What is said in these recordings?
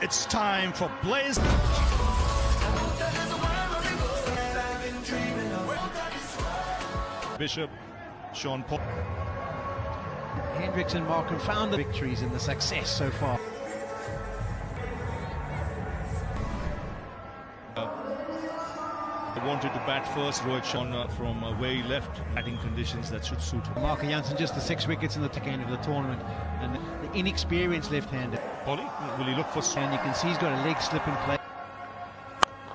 It's time for Blaze. Bishop, Sean Paul. Hendricks and Markham found the victories in the success so far. They wanted to bat first. Rohit Sharma from where he left, batting conditions that should suit him. Mark Jansen just the 6 wickets in the end of the tournament, and the inexperienced left-hander. Polly, will he look for? And you can see he's got a leg slip in play.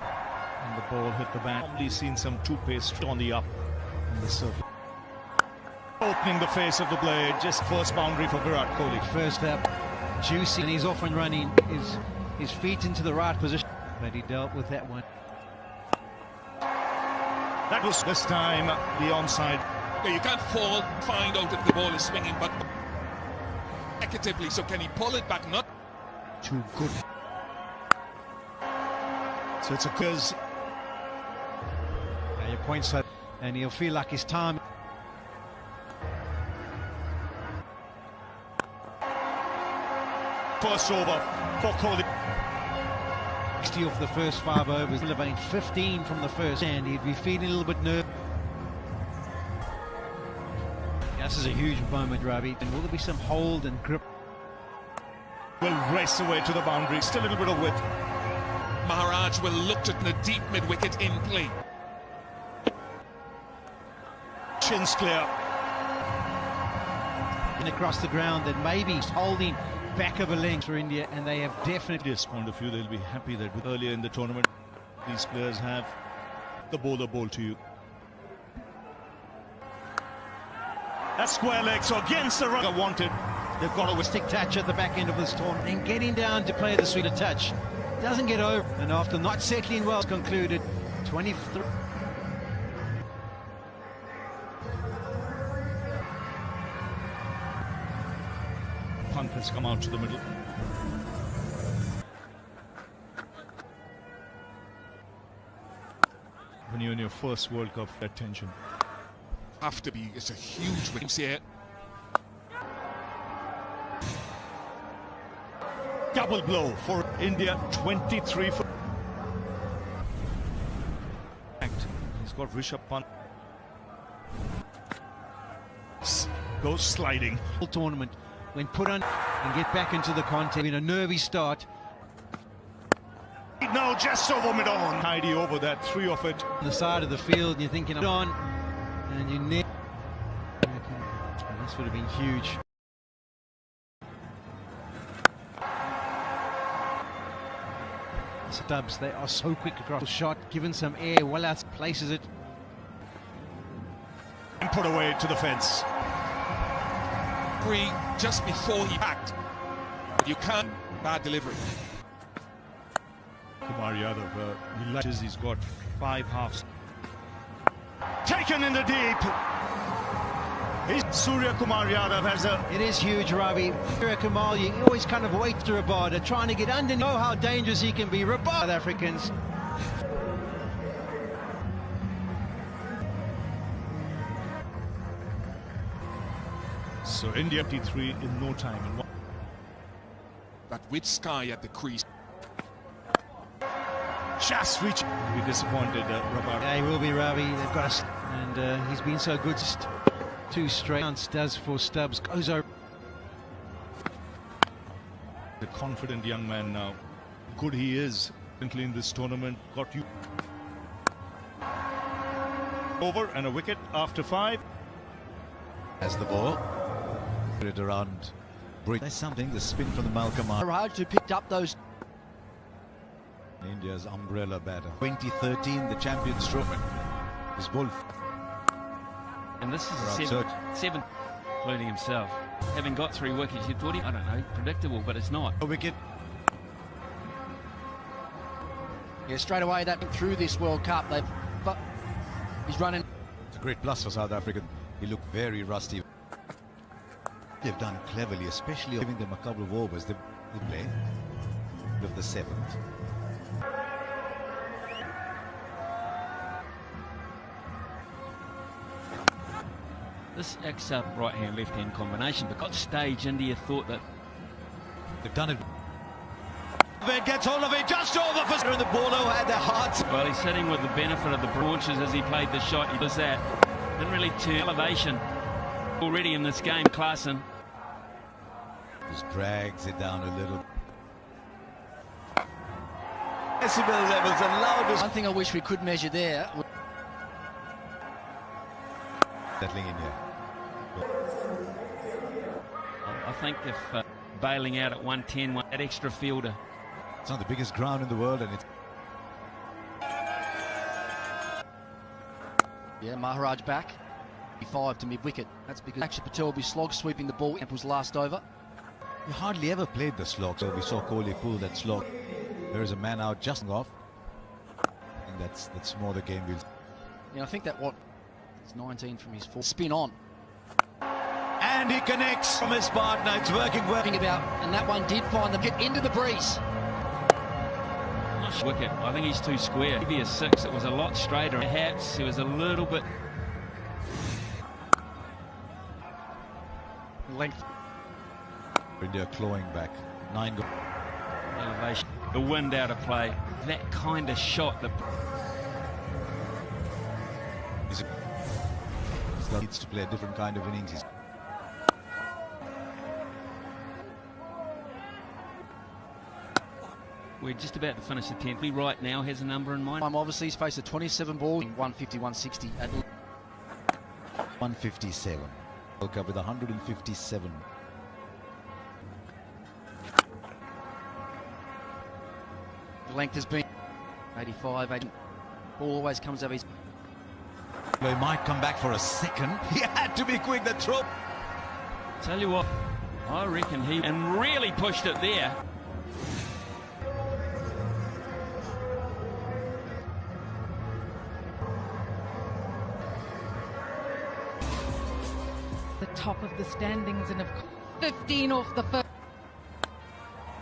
And the ball hit the bat. Probably seen some two-pace on the up. And the surface. Opening the face of the blade, just first boundary for Virat Kohli. First up, juicy, and he's off and running. His feet into the right position, but he dealt with that one. That was this time the onside. Yeah, you can't find out if the ball is swinging, but negatively. So can he pull it back? Not too good. So it's a cause. Your points up, and he'll feel like his time. First over for Kohli. 60 off the first 5 overs, delivering 15 from the first, and he'd be feeling a little bit nervous. This is a huge moment, Ravi. And will there be some hold and grip? Will race away to the boundary. Still a little bit of width. Maharaj will look at the deep mid-wicket in play. Chin's clear. And across the ground, and maybe he's holding back of a length for India, and they have definitely. This point of view, they'll be happy that earlier in the tournament, these players have the bowler bowl to you. That's square leg, so against the rugger wanted. They've got a stick touch at the back end of this tournament, and getting down to play the sweeter touch. Doesn't get over, and after not settling well, concluded 23. Punt has come out to the middle. When you're in your first World Cup, that tension. Have to be, it's a huge win here. Double blow for India, 23 for. He's got Rishabh Pant. Goes sliding. Full tournament, when put on and get back into the contest in a nervy start. No, just over mid-on. Tidy over that, 3 of it. On the side of the field, and you're thinking, on, and you never. This would have been huge. Stubbs, they are so quick across the shot, given some air, well out, places it. And put away to the fence. Free just before he backed. But you can't, bad delivery. Kumar Yadav, he latches, he's got 5 halves. Taken in the deep. Surya Kumar Yadav has a. It is huge, Ravi. Surya Kumar, you always kind of wait to Rabada, trying to get under. Know how dangerous he can be. Rabada, South Africans. So India 53 in no time. But with Sky at the crease. Just reach. Be disappointed, Rabada. Yeah, he will be, Ravi. They've got us, and he's been so good. 2 straight counts does for Stubbs. Goes over. The confident young man now. Good he is. In this tournament, got you over and a wicket after 5. As the ball put it around. There's something. The spin from the Malcolm. Maharaj who picked up those. India's umbrella batter. 2013, the Champions Trophy. His ball. And this is a 7, including himself. Having got 3 wickets, you thought I don't know, predictable, but it's not. A wicket. Yeah, straight away that through this World Cup, he's running. It's a great plus for South Africa. He looked very rusty. They've done cleverly, especially giving them a couple of overs. They play with the 7th. This acts up right-hand, left-hand combination, but got stage India thought that they've done it. man gets hold of it just over for the bowler had their hearts. Well, he's sitting with the benefit of the launches as he played the shot. He does that. Didn't really turn elevation already in this game, Klaassen. Just drags it down a little. Decibel levels and loudest. One thing I wish we could measure there. Settling in here. I think if bailing out at 110, that extra fielder. It's not the biggest ground in the world, and it's. Yeah, Maharaj back. 5 to mid-wicket. That's because Akshay Patel will be slog sweeping the ball. Temple's last over. We hardly ever played the slog, so we saw Kohli pull that slog. There is a man out just off. And that's more the game we'll. Yeah, I think that it's 19 from his full spin on. And he connects from his partner. It's working well. And that one did find them. Get into the breeze. Wicket. I think he's too square. Maybe a 6. It was a lot straighter. Perhaps he was a little bit length. India clawing back. 9 goals. Elevation. The wind out of play. That kind of shot. He needs to play a different kind of innings. We're just about to finish the 10th. He right now has a number in mind. Obviously, he's faced a 27 ball in 150, 160. At 157. World Cup with 157. The length has been 85, 80. Ball always comes over his. He might come back for a second. He had to be quick, the throw. Tell you what, I reckon he really pushed it there. The top of the standings, and 15 off the first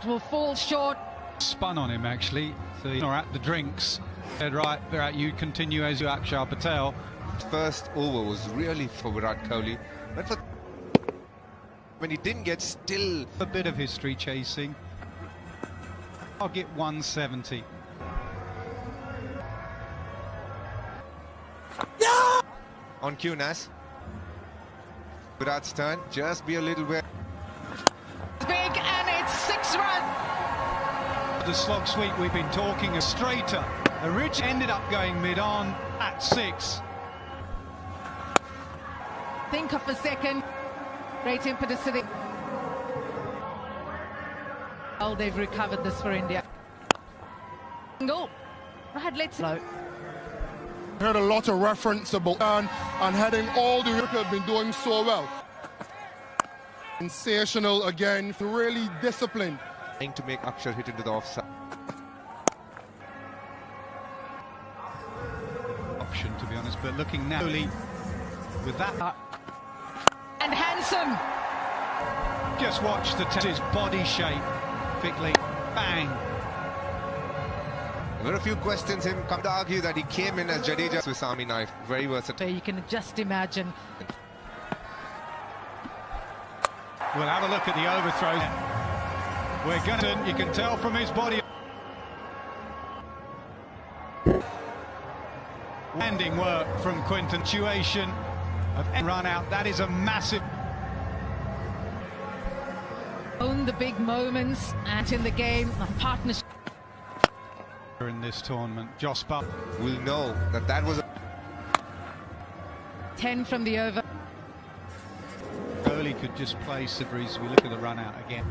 will fall short. Spun on him actually, so he's at the drinks. Said, right, Virat, you continue as you Akshay Patel. First over was really for Virat Kohli, but when he didn't get still. A bit of history chasing. I'll get 170. Yeah! On cue, Nas. Virat's turn, just be a little bit. Big, and it's 6 runs. The slog sweep we've been talking is straighter. The ridge ended up going mid-on at 6. Think of a second. Great impetus to the. Oh, they've recovered this for India. Go. Right, let's go. Heard a lot of reference about and heading all the wicket have been doing so well. Sensational again, really disciplined. Trying to make Akshar hit into the offside. Option, to be honest, but looking now with that. And handsome. Just watch his body shape. Quickly, bang. There were a few questions him come to argue that he came in as Jadeja's Swiss Army knife. Very versatile. You can just imagine. We'll have a look at the overthrow. We're gonna, you can tell from his body. Ending work from Quinton. Situation of run out. That is a massive. Own the big moments and in the game, a partnership. In this tournament, Joss Butt will know that was a 10 from the over. Kohli could just play Sibris. We look at the run out again.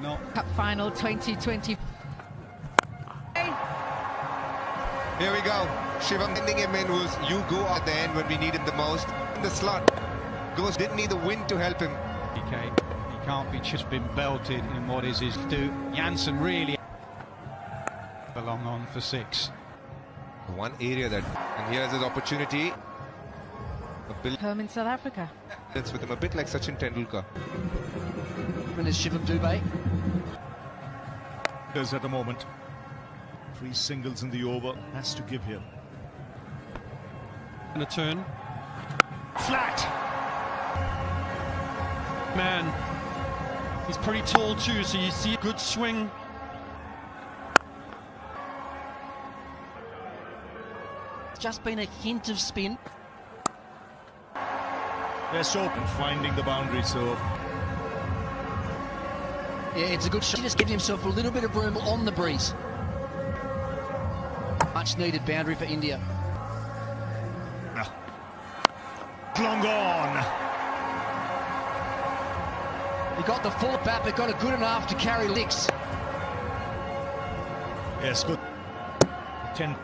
Not Cup final 2020. Here we go. Shivam ending him in was you go at the end when we need him the most. In the slot goes, didn't need the wind to help him. Okay, he can't be just been belted in what is his do. Janssen really belong on for 6. One area that, and here's his opportunity. Home in South Africa. It's with him a bit like Sachin Tendulkar. And is Shivam Dubey. There's at the moment 3 singles in the over, has to give here. And a turn. Flat. Man, he's pretty tall too, so you see a good swing. just been a hint of spin. They're so open, finding the boundary, so Yeah, it's a good shot. He just gives himself a little bit of room on the breeze. Much needed boundary for India. long gone. He got the full bat, but got it good enough to carry licks. Yes, good. 10.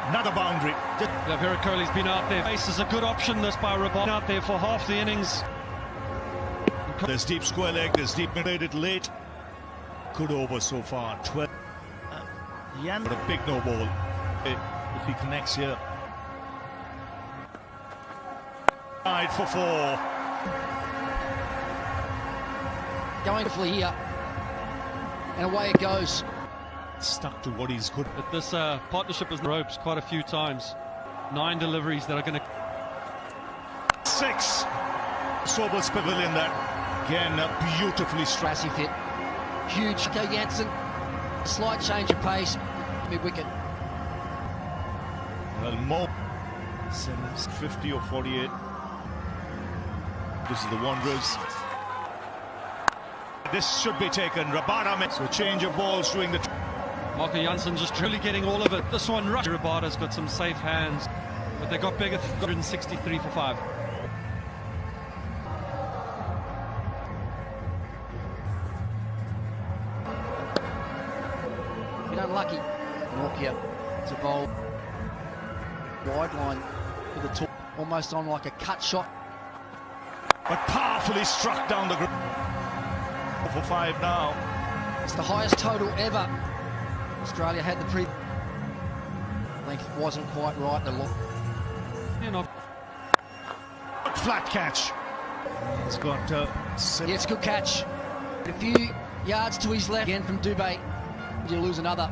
Another boundary. Virat Kohli's been out there. Pace is a good option. This by Rabal out there for half the innings. There's deep square leg. There's deep made it late. Good over so far. 12. Yan with a big no ball. If he connects here. Side for 4. Going for here. And away it goes. Stuck to what he's good. But this partnership has ropes quite a few times. 9 deliveries that are going to... 6. Sobel's pavilion there. Again, beautifully Strassy fit. Huge. Go Jansen. Slight change of pace. Mid-wicket. Well, Mo. 50 or 48. This is the Wanderers. This should be taken. Rabada. So change of balls doing the... Marco Jansen just really getting all of it. This one, Rabada's got some safe hands, but they got bigger. 163 for 5. Been unlucky. Nokia to bowl wide line with the top, almost on like a cut shot. But powerfully struck down the ground. For 5 now. It's the highest total ever. Australia had the pre... length wasn't quite right. The Flat catch. He's got... yeah, it's a good catch. A few yards to his left again from Dubé. You lose another.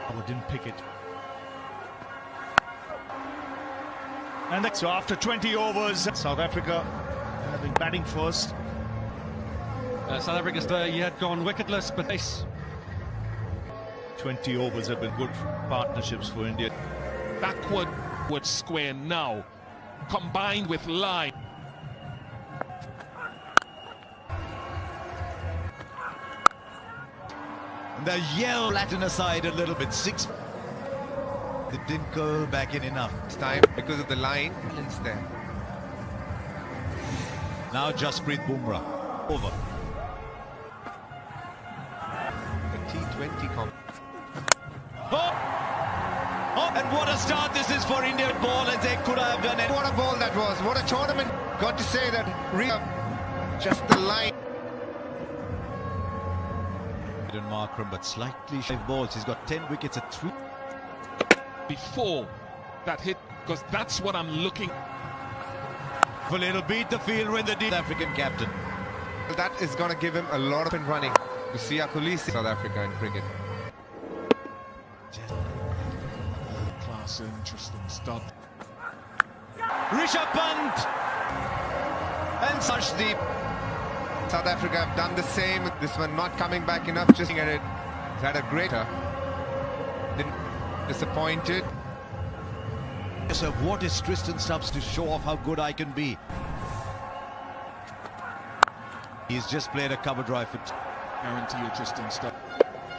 Oh, didn't pick it. And so after 20 overs, South Africa have been batting first. South Africa's he had gone wicketless, but 20 overs have been good partnerships for India. Backward square now, combined with line. And the yell flatten aside a little bit. 6. It didn't go back in enough. This time, because of the line, it's there. Now Jasprit Bumrah. Over. The T20 comp. Oh, and what a start this is for India. Ball as they could have done it. What a ball that was. What a tournament. Got to say that. Just the line. Markram, but slightly shy balls. He's got 10 wickets at 3. Before that hit, because that's what I'm looking. Well, it'll beat the field when the African captain. That is going to give him a lot of in running. To see Akulisi, South Africa in cricket. Class, interesting stuff. Rishabh Pant and Sarshdeep. South Africa have done the same. This one not coming back enough. Just at it. He's had a greater. Disappointed. So what is Tristan Stubbs to show off how good I can be? He's just played a cover drive for... Guarantee you Tristan stuff.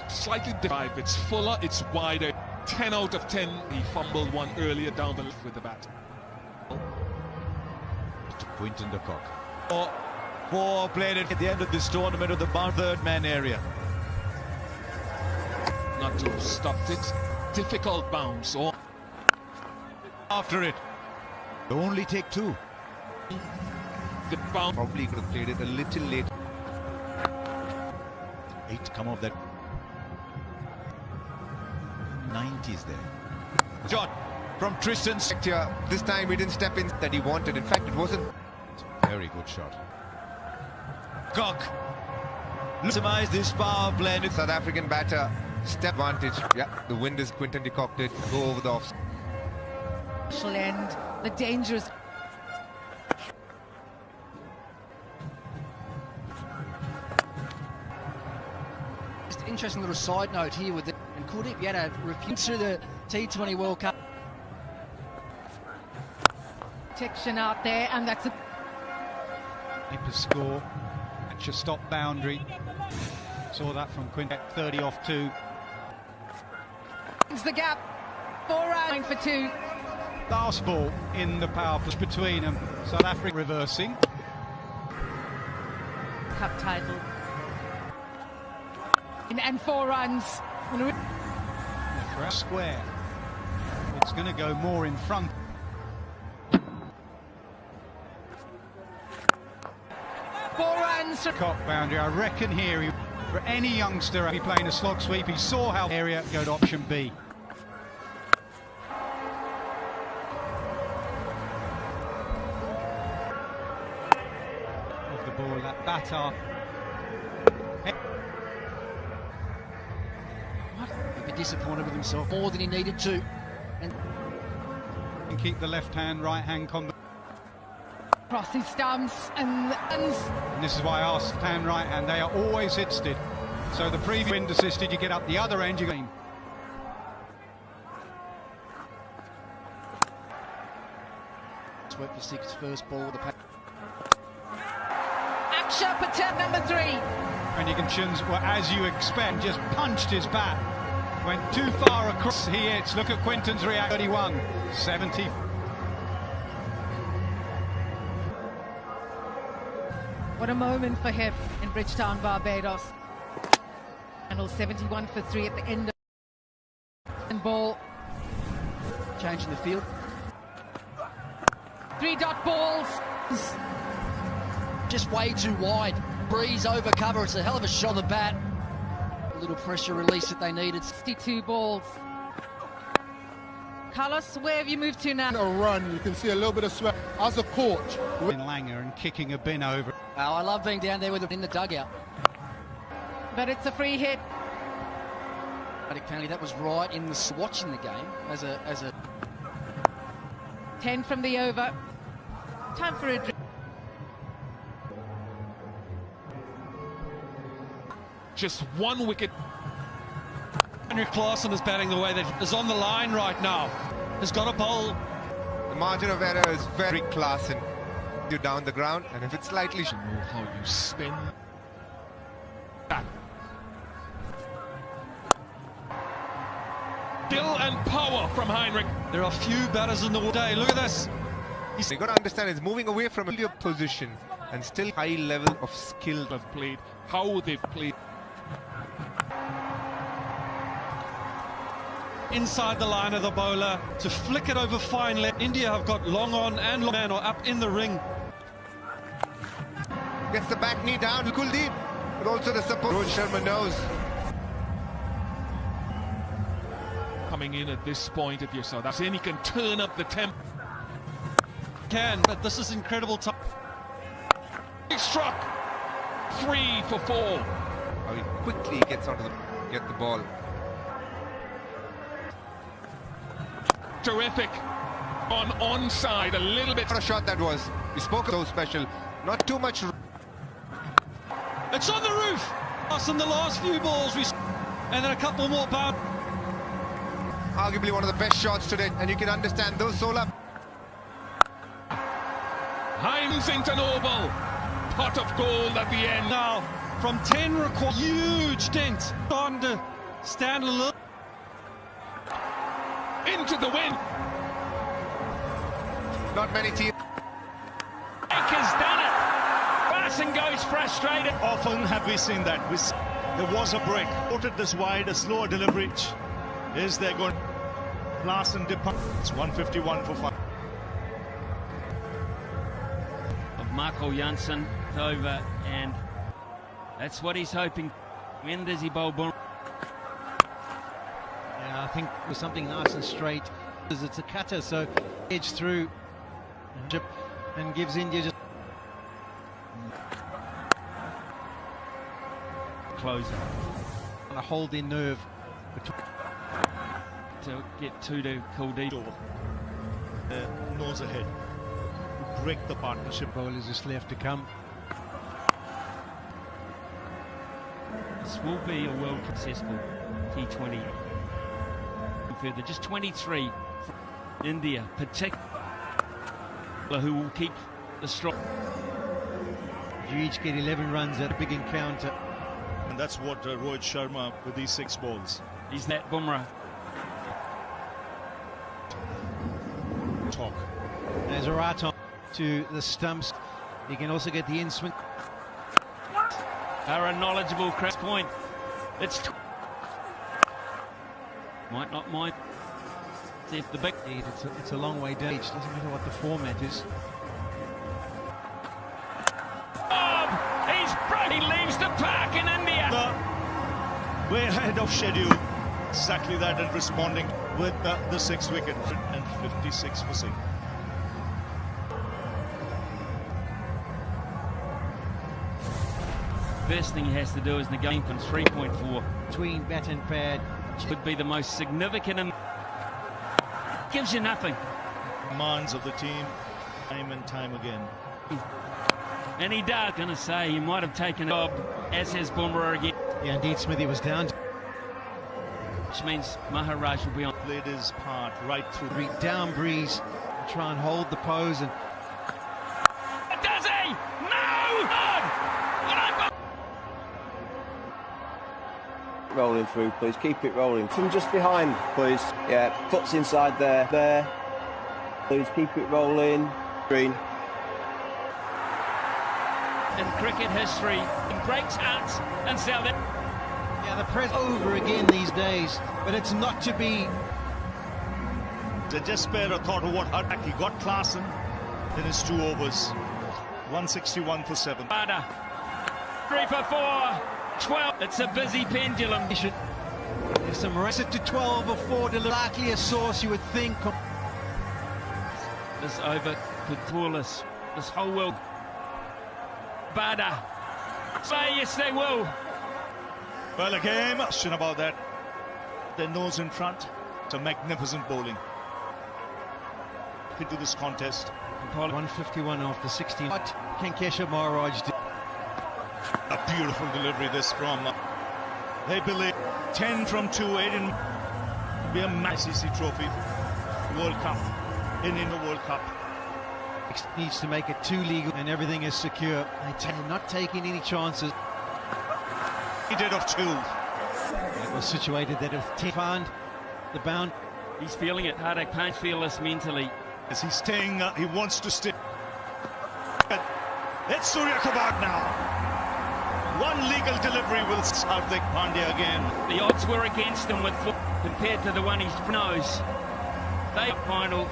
Slightly different. It's fuller, it's wider. 10 out of 10. He fumbled one earlier down the left with the bat. To Quinton de Kock. 4 played at the end of this tournament of the third man area. Not to have stopped it. Difficult bounce. Or after it. They only take 2. the bounce. Probably could have played it a little late. 8 come off that. 90s there. Shot from Tristan. This time he didn't step in that he wanted. In fact, it wasn't. Very good shot. Cock. Maximize this power play. South African batter. Step advantage. Yeah, the wind is Quinton de Kock did go over the off. End the dangerous. interesting little side note here with and could it be able to refuse to the T20 World Cup? Protection out there, and that's a Keeper score at your stop boundary. Saw that from Quintet, 30 off 2. the gap. 4 out for 2. Last ball in the power push between them. South Africa reversing. Cup title. And 4 runs. For a square. It's going to go more in front. Cop boundary. I reckon here, for any youngster, be playing a slog sweep. He saw how area go to option B. Off the ball, that batter. He'd be disappointed with himself more than he needed to. And keep the left hand, right hand combination. Cross his stumps and this is why I asked hand, right hand. They are always hitsted. So the previous wind assisted, you get up the other end, you gain. Swept for 6, first ball. The Aksha Patel, number 3. And Higginson's, well, as you expect, just punched his bat. Went too far across. He hits. Look at Quinton's reaction. 31, 70. What a moment for him in Bridgetown, Barbados. Handle 71 for 3 at the end of and ball. Changing the field. 3-dot balls. Just way too wide. Breeze over cover. It's a hell of a shot on the bat. A little pressure release that they needed. 62 balls. Carlos, where have you moved to now? A run, you can see a little bit of sweat. As a coach, In Langer and kicking a bin over. Oh, I love being down there with in the dugout. But it's a free hit. Penalty, that was right in the watching the game as a 10 from the over. Time for a drink. Just 1 wicket. Henry Claassen is batting the way that is on the line right now. Has got a bowl. The margin of error is very Claassen. You down the ground, and if it's slightly How you spin that. Skill and power from Heinrich. There are few batters in the day. Look at this. you got to understand it's moving away from a position and still high level of skill Have played, how they've played. Inside the line of the bowler to flick it over fine left. India have got long on and long man or up in the ring. Gets the back knee down, Kuldeep, but also the support. Rohit Sharma knows. Coming in at this point, if you're South African, he can turn up the tempo. Can, but this is incredible time. He struck 3 for 4. How he quickly gets onto get the ball. Terrific on onside, a little bit. What a shot that was. We spoke of so special. Not too much. It's on the roof. Us in the last few balls, and then a couple more bounce. Arguably one of the best shots today, and you can understand those solar. Heinzington Oval, pot of gold at the end. Now, from 10 required, huge dent. Starting to stand a little. Into the wind. Not many teams. Baker's done it. Claassen goes frustrated. Often have we seen that. There was a break. Put it this wide, a slower delivery. Is there going? Claassen depart. It's 151 for 5. Of Marco Janssen over, and that's what he's hoping. When does he bowl boom? Yeah, I think with something nice and straight, because it's a cutter, so edge through and gives India just Closer a hold in nerve to get 2 to Kuldeep. Nose ahead. Break the partnership. Bowlers just left to come. This will be a world successful T20. Further, just 23 from India, particularly, who will keep the strong. You each get 11 runs at a big encounter. And that's what Rohit Sharma with these 6 balls. He's that Bumrah. Talk. There's a right on to the stumps. He can also get the in-swing. They're a knowledgeable crash point. It's might not mind. See if the big. It's a long way down. It doesn't matter what the format is. He leaves the park in India. Way ahead of schedule. Exactly that, and responding with the 6th wicket and 56 for 6. First thing he has to do is negate from 3.4. Between bat and pad. Would be the most significant and gives you nothing. Demands of the team, time and time again. And he does. Gonna say he might have taken a job, as has Bumrah again. Yeah, indeed, Smithy was down. Which means Maharaj will be on. Played his part right through. Down breeze, try and hold the pose and. Does he? No! Rolling through, please. Keep it rolling. From just behind, please. Yeah, foot's inside there. There. Please keep it rolling. Green. In cricket history, it breaks hearts and South. Yeah, the press over again these days, but it's not to be. The despair thought of what he got Klaasen in his 2 overs. 161 for 7. Bada. 3 for 4. 12. It's a busy pendulum. There's some rest to 12 or 4 to likely a source, you would think. This over could fool us. This whole world. Bada. Say yes, they will. Well, a game. Question about that. Their nose in front. It's a magnificent bowling. Into this contest. 151 after 60. What can Keshav Maharaj do? A beautiful delivery this from. They believe 10 from 2, 8 in. Be a ICC Trophy World Cup. In the World Cup. Needs to make it 2 legal and everything is secure. They're not taking any chances. He did of 2. It was situated that if 10 found the bound. He's feeling it hard. I can't feel this mentally. As he's staying, he wants to stay. It's Surya Kabak now. 1 legal delivery with Hardik Pandya again. The odds were against him with compared to the one he knows. They final.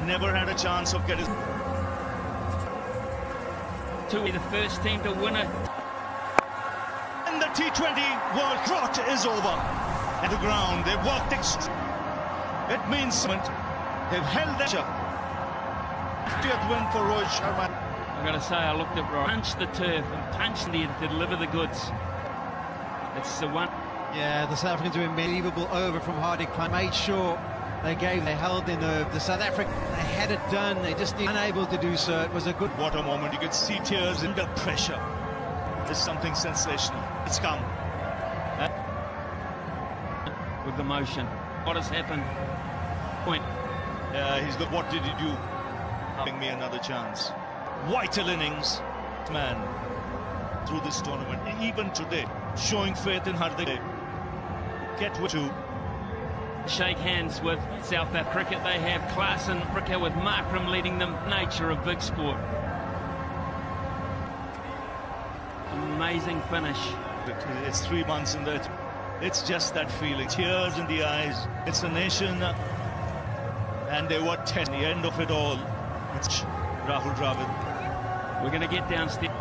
Never had a chance of getting to be the first team to win it. And the T20 World Trot is over. At the ground, they worked it means they've held that 50th win for Rohit Sharma. I gotta say, I looked at Rohit. Punched the turf and punched the to deliver the goods. It's the one. Yeah, the South Africans were unbelievable over from Hardik Pandya. Made sure they held their nerve. The South Africans, they had it done. They just unable to do so. It was a good. What a moment. You could see tears under pressure. It's something sensational. It's come. With the motion. What has happened? Point. He's got, what did he do? Giving me another chance. Vital innings, man, through this tournament. Even today, showing faith in Hardik. Get to shake hands with South Africa cricket. They have class in Africa with Markram leading them. Nature of big sport. Amazing finish. It's 3 months in that. It's just that feeling. Tears in the eyes. It's a nation. And they were 10. The end of it all. It's Rahul Dravid. We're going to get downstairs.